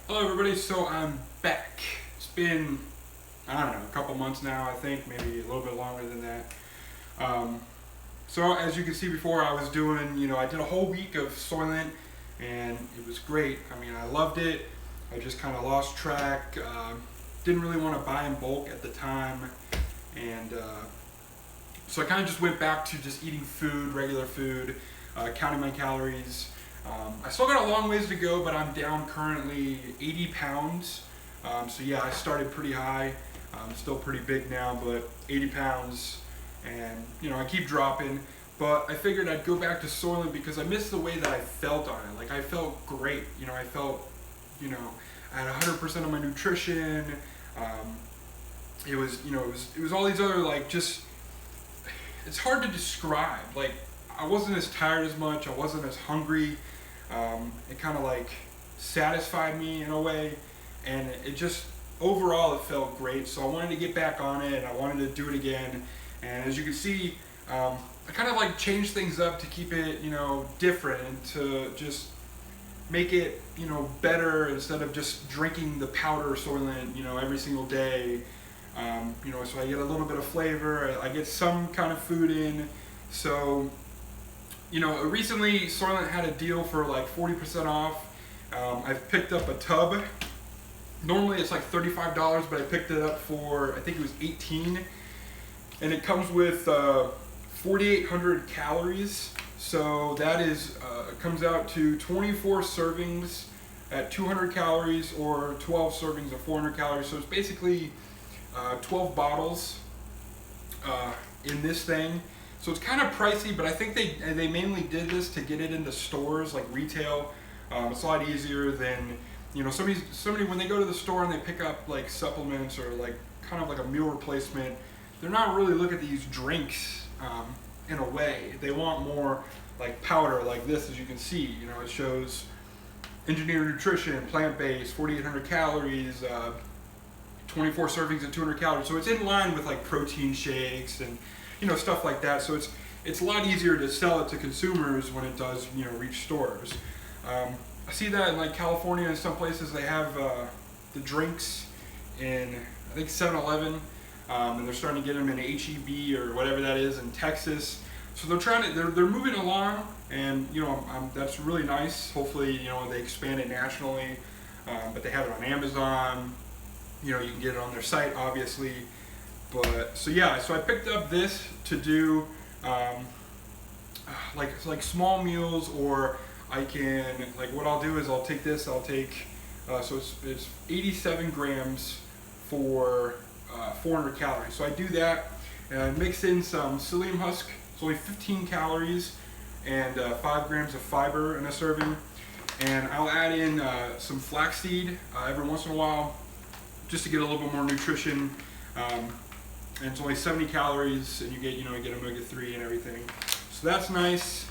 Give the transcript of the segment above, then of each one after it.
Hello everybody, so I'm back. It's been, I don't know, a couple months now, I think, maybe a little bit longer than that. Um, so as you can see before, I was doing, I did a whole week of Soylent and it was great. I mean, I loved it. I just kind of lost track. Didn't really want to buy in bulk at the time. And so I kind of just went back to just eating food, regular food, counting my calories. I still got a long ways to go, but I'm down currently 80 pounds. So yeah, I started pretty high. I'm still pretty big now, but 80 pounds. And I keep dropping. But I figured I'd go back to Soylent because I missed the way that I felt on it. Like I felt great. I felt, I had 100% of my nutrition. It was all these other it's hard to describe. Like I wasn't as tired as much. I wasn't as hungry. It kind of satisfied me in a way, and it just overall it felt great. So I wanted to get back on it, and I wanted to do it again. And as you can see, I kind of changed things up to keep it different, and to just make it better instead of just drinking the powder Soylent every single day. So I get a little bit of flavor. I get some kind of food in. So recently Soylent had a deal for 40% off. I've picked up a tub. Normally it's $35, but I picked it up for, I think it was 18. And it comes with 4,800 calories. So that is, comes out to 24 servings at 200 calories or 12 servings of 400 calories. So it's basically 12 bottles in this thing. So it's kind of pricey, but I think they mainly did this to get it into stores like retail. It's a lot easier than somebody when they go to the store and they pick up supplements or kind of a meal replacement. They're not really looking at these drinks in a way. They want more powder like this, as you can see. It shows engineered nutrition, plant-based, 4,800 calories, 24 servings at 200 calories. So it's in line with protein shakes and stuff like that. So it's a lot easier to sell it to consumers when it does reach stores. I see that in California and some places they have the drinks in I think 7-Eleven, and they're starting to get them in HEB or whatever that is in Texas. So they're moving along, and that's really nice. Hopefully they expand it nationally, but they have it on Amazon. You can get it on their site, obviously. But so I picked up this to do small meals, or I can what I'll do is I'll take this. I'll take so it's 87 grams for 400 calories. So I do that, and I mix in some psyllium husk. It's only 15 calories and 5 grams of fiber in a serving. And I'll add in some flaxseed every once in a while, just to get a little bit more nutrition. And it's only 70 calories, and you get omega-3 and everything. So that's nice.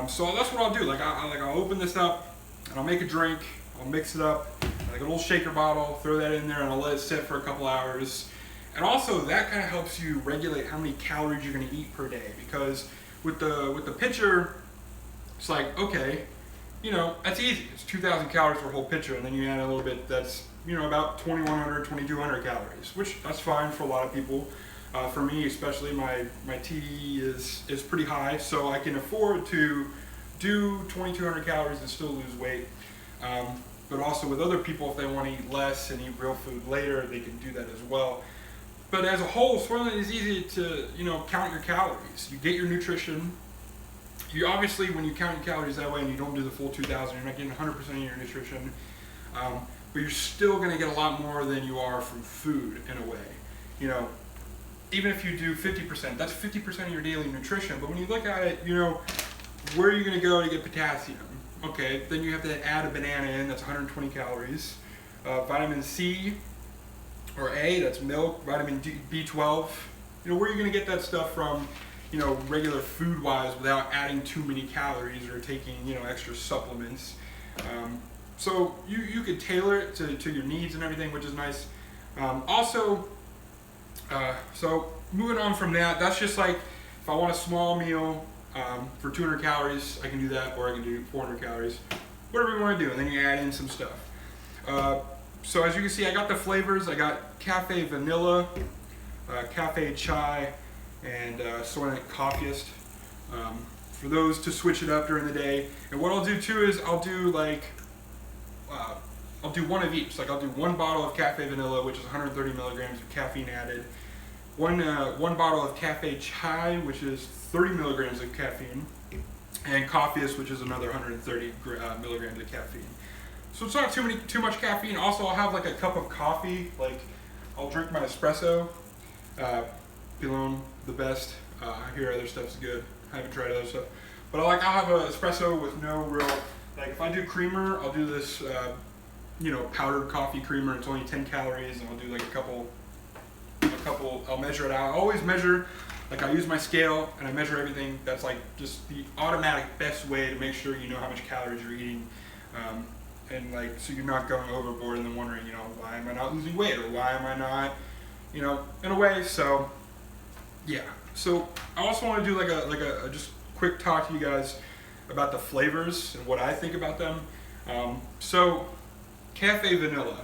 So that's what I'll do. I'll open this up, and I'll make a drink. I'll mix it up, a little shaker bottle. Throw that in there, and I'll let it sit for a couple hours. And also, that kind of helps you regulate how many calories you're going to eat per day. Because with the pitcher, it's okay, that's easy. It's 2,000 calories for a whole pitcher, and then you add a little bit that's about 2,100, 2,200 calories, which that's fine for a lot of people. For me, especially, my TD is pretty high, so I can afford to do 2,200 calories and still lose weight. But also with other people, if they want to eat less and eat real food later, they can do that as well. But as a whole, Soylent is easy to count your calories. You get your nutrition. You obviously, when you count your calories that way and you don't do the full 2,000, you're not getting 100% of your nutrition. But you're still going to get a lot more than you are from food in a way. Even if you do 50%, that's 50% of your daily nutrition. But when you look at it, where are you going to go to get potassium? Okay, then you have to add a banana in, that's 120 calories. Vitamin C or A, that's milk. Vitamin D, B12. Where are you going to get that stuff from, regular food-wise without adding too many calories or taking, extra supplements? So you could tailor it to your needs and everything, which is nice. So moving on from that, that's just if I want a small meal for 200 calories, I can do that, or I can do 400 calories, whatever you want to do, and then you add in some stuff. So as you can see, I got the flavors. I got cafe vanilla, cafe chai, and Soylent Coffiest. For those to switch it up during the day. And what I'll do too is I'll do one of each. Like I'll do one bottle of cafe vanilla, which is 130 milligrams of caffeine added. One bottle of cafe chai, which is 30 milligrams of caffeine, and Coffiest, which is another 130 milligrams of caffeine. So it's not too much caffeine. Also, I'll have like a cup of coffee. Like I'll drink my espresso. Pilon, the best. I hear other stuff's good. I haven't tried other stuff, but I'll have an espresso with no real. Like if I do creamer, I'll do this. Powdered coffee creamer. It's only 10 calories, and I'll do like a couple. I'll measure it out. I always measure. Like I use my scale and I measure everything. That's like just the automatic best way to make sure you know how much calories you're eating. And like, so you're not going overboard and then wondering, why am I not losing weight, or why am I not, in a way. So yeah. So I also want to do like a just quick talk to you guys about the flavors and what I think about them. So cafe vanilla.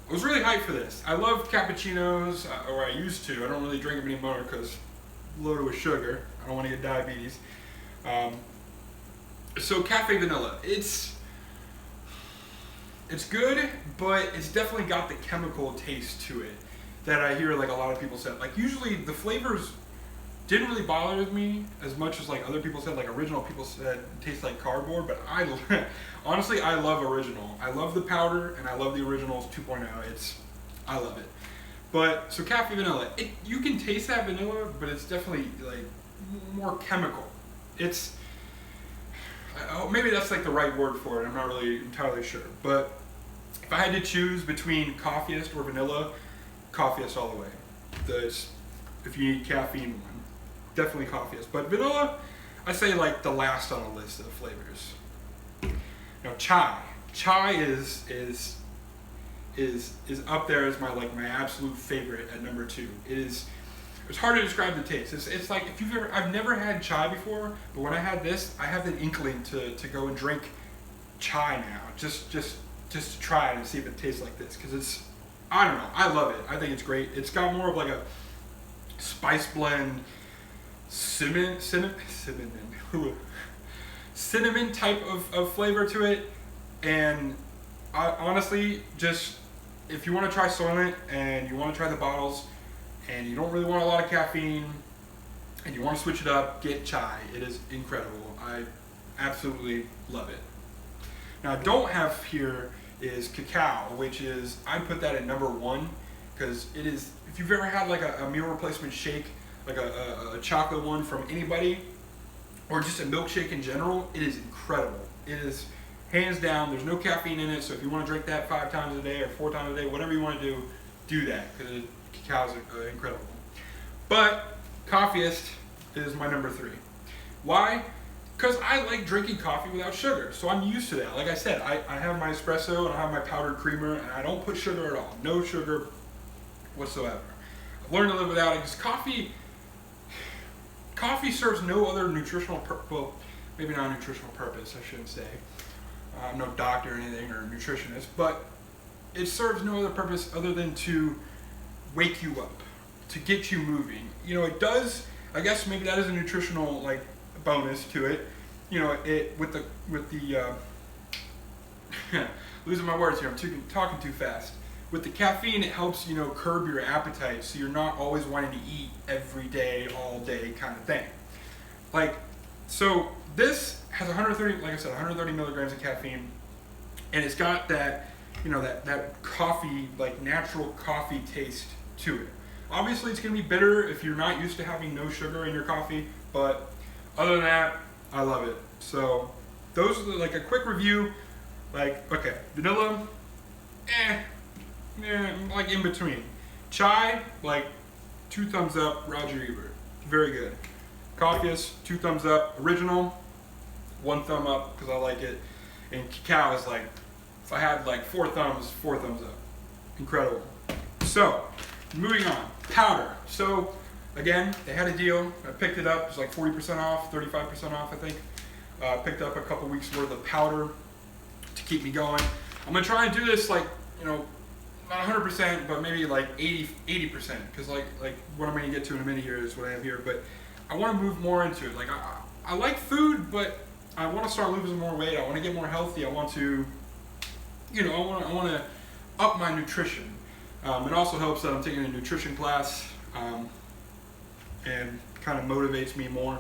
I was really hyped for this. I love cappuccinos, or I used to. I don't really drink them anymore because loaded with sugar. I don't want to get diabetes. So cafe vanilla, it's good, but it's definitely got the chemical taste to it that I hear like a lot of people said. Like usually the flavors didn't really bother me as much as like other people said. Like original people said it tastes like cardboard, but honestly I love original. I love the powder and I love the originals 2.0. I love it. But so cafe vanilla, you can taste that vanilla, but it's definitely like more chemical. It's maybe that's like the right word for it. I'm not really entirely sure. But if I had to choose between Coffiest or vanilla, Coffiest all the way. If you need caffeine one, definitely Coffiest. But vanilla, I say like the last on the list of flavors. Now chai is up there as my absolute favorite at number 2. It's hard to describe the taste. It's like I've never had chai before, but when I had this, I have an inkling to go and drink chai now, just to try it and see if it tastes like this, because I don't know, I love it. I think it's great. It's got more of like a spice blend, cinnamon type of flavor to it, and I honestly just, if you want to try Soylent and you want to try the bottles and you don't really want a lot of caffeine and you want to switch it up, get chai. It is incredible. I absolutely love it. Now I don't have here is cacao, which is, I put that at number 1 because it is, if you've ever had like a meal replacement shake, like a chocolate one from anybody, or just a milkshake in general, it is incredible. It is hands down, there's no caffeine in it, so if you want to drink that 5 times a day or 4 times a day, whatever you want to do that, because cacao is incredible. But Coffiest is my number 3. Why? Because I like drinking coffee without sugar, so I'm used to that. Like I said, I have my espresso and I have my powdered creamer, and I don't put sugar at all. No sugar whatsoever. I've learned to live without it because coffee serves no other nutritional well, maybe not nutritional purpose, I shouldn't say. I'm no doctor or anything or nutritionist, but it serves no other purpose other than to wake you up, to get you moving. It does, I guess maybe that is a nutritional bonus to it. With the losing my words here, I'm talking too fast. With the caffeine, it helps, curb your appetite, so you're not always wanting to eat every day, all day kind of thing. So this has 130, like I said, 130 milligrams of caffeine, and it's got that, that coffee, natural coffee taste to it. Obviously, it's going to be bitter if you're not used to having no sugar in your coffee, but other than that, I love it. So those are a quick review. Okay, vanilla, in between. Chai, 2 thumbs up, Roger Ebert, very good. Coffiest, 2 thumbs up. Original, 1 thumb up because I like it. And cacao is if I had 4 thumbs, 4 thumbs up. Incredible. So, moving on. Powder. So, again, they had a deal. I picked it up. It was 40% off, 35% off, I think. Picked up a couple weeks worth of powder to keep me going. I'm going to try and do this you know, not 100%, but maybe like 80%, because like what I'm going to get to in a minute here is what I have here. But I want to move more into it. Like I like food, but I want to start losing more weight. I want to get more healthy. I want to, you know, I want to up my nutrition. It also helps that I'm taking a nutrition class, and kind of motivates me more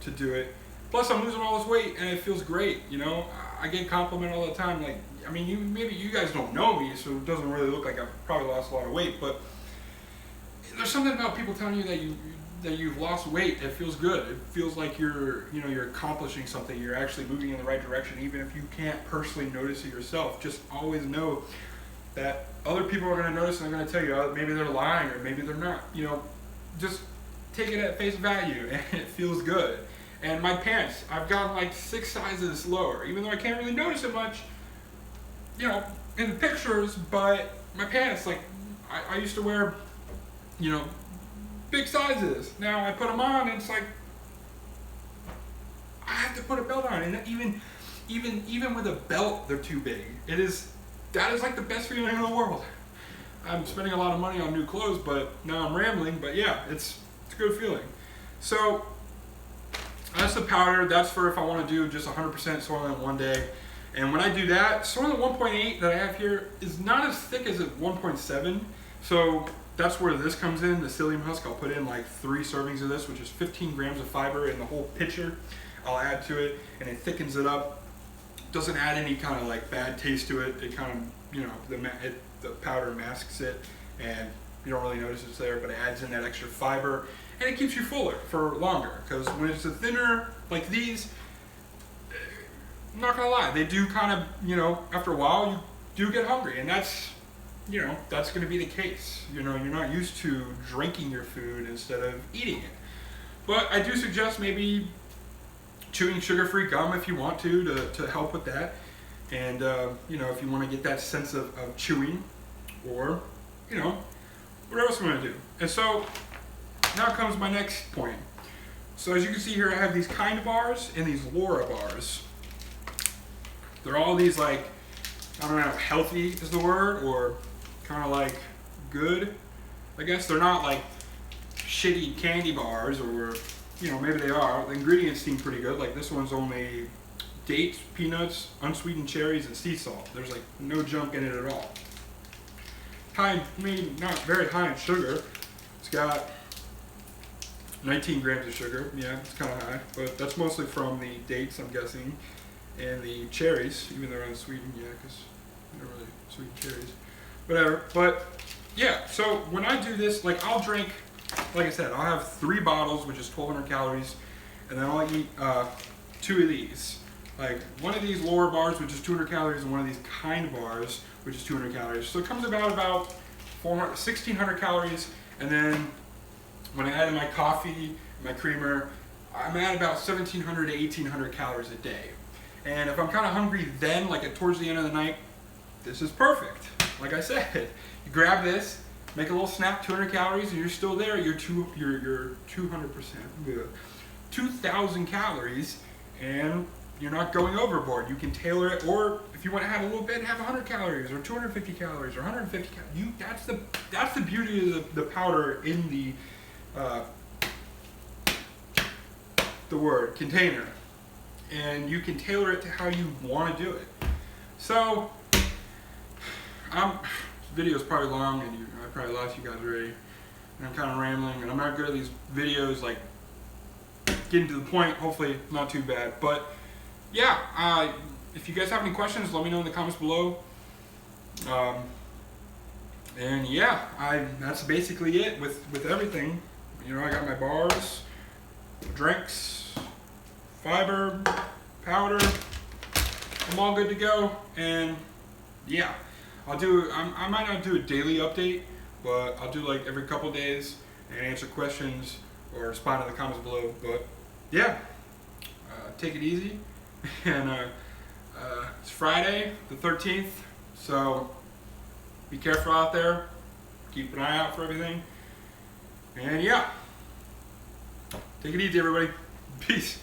to do it. Plus, I'm losing all this weight, and it feels great. You know, I get complimented all the time. Like, I mean, maybe you guys don't know me, so it doesn't really look like I've probably lost a lot of weight. But there's something about people telling you that you've lost weight that feels good. It feels like you're accomplishing something. You're actually moving in the right direction, even if you can't personally notice it yourself. Just always know that other people are going to notice and they're going to tell you, maybe they're lying or maybe they're not. You know, just take it at face value, and it feels good. And my pants, I've gotten like 6 sizes lower, even though I can't really notice it much, you know, in the pictures. But my pants, like, I used to wear, you know, big sizes. Now I put them on, and it's like I have to put a belt on, and even with a belt, they're too big. That is like the best feeling in the world. I'm spending a lot of money on new clothes, but now I'm rambling. But yeah, it's a good feeling. So that's the powder. That's for if I want to do just 100% Soylent one day. And when I do that, Soylent 1.8 that I have here is not as thick as a 1.7. So that's where this comes in, the psyllium husk. I'll put in like 3 servings of this, which is 15 grams of fiber in the whole pitcher. I'll add to it, and it thickens it up. Doesn't add any kind of like bad taste to it. It kind of, you know, the powder masks it, and you don't really notice it's there, but it adds in that extra fiber, and it keeps you fuller for longer. Because when it's a thinner like these, I'm not gonna lie, they do kind of, you know, after a while you do get hungry, and that's, you know, that's going to be the case. You know, you're not used to drinking your food instead of eating it. But I do suggest maybe chewing sugar-free gum if you want to help with that. And, you know, if you want to get that sense of chewing, or, you know, what else I'm going to do. And so now comes my next point. So as you can see here, I have these kind bars and these Laura bars. They're all these, like, I don't know, healthy is the word, or kind of like good, I guess. They're not like shitty candy bars, or, you know, maybe they are. The ingredients seem pretty good. Like this one's only dates, peanuts, unsweetened cherries, and sea salt. There's like no junk in it at all. Maybe not very high in sugar. It's got 19 grams of sugar. Yeah, it's kind of high, but that's mostly from the dates, I'm guessing, and the cherries, even though they're unsweetened. Yeah, because they're not really sweet cherries. Whatever. But yeah, so when I do this, like I'll drink, like I said, I'll have 3 bottles, which is 1,200 calories, and then I'll eat 2 of these. Like one of these lower bars, which is 200 calories, and one of these kind bars, which is 200 calories. So it comes about 1,600 calories, and then when I add in my coffee, my creamer, I'm at about 1,700 to 1,800 calories a day. And if I'm kind of hungry then, like towards the end of the night, this is perfect. Like I said, you grab this, make a little snack, 200 calories, and you're still there. You're 200%, 2,000 calories, and you're not going overboard. You can tailor it, or if you want to have a little bit, have 100 calories, or 250 calories, or 150 calories. That's the beauty of the powder in the word container, and you can tailor it to how you want to do it. So, this video is probably long, and I probably lost you guys already. And I'm kind of rambling, and I'm not good at these videos, like getting to the point. Hopefully, not too bad. But yeah, if you guys have any questions, let me know in the comments below. And yeah, that's basically it with everything. You know, I got my bars, drinks, fiber, powder. I'm all good to go. And yeah, I might not do a daily update, but I'll do like every couple days and answer questions or respond in the comments below. But yeah, take it easy. And it's Friday the 13th, so be careful out there. Keep an eye out for everything. And yeah, take it easy, everybody. Peace.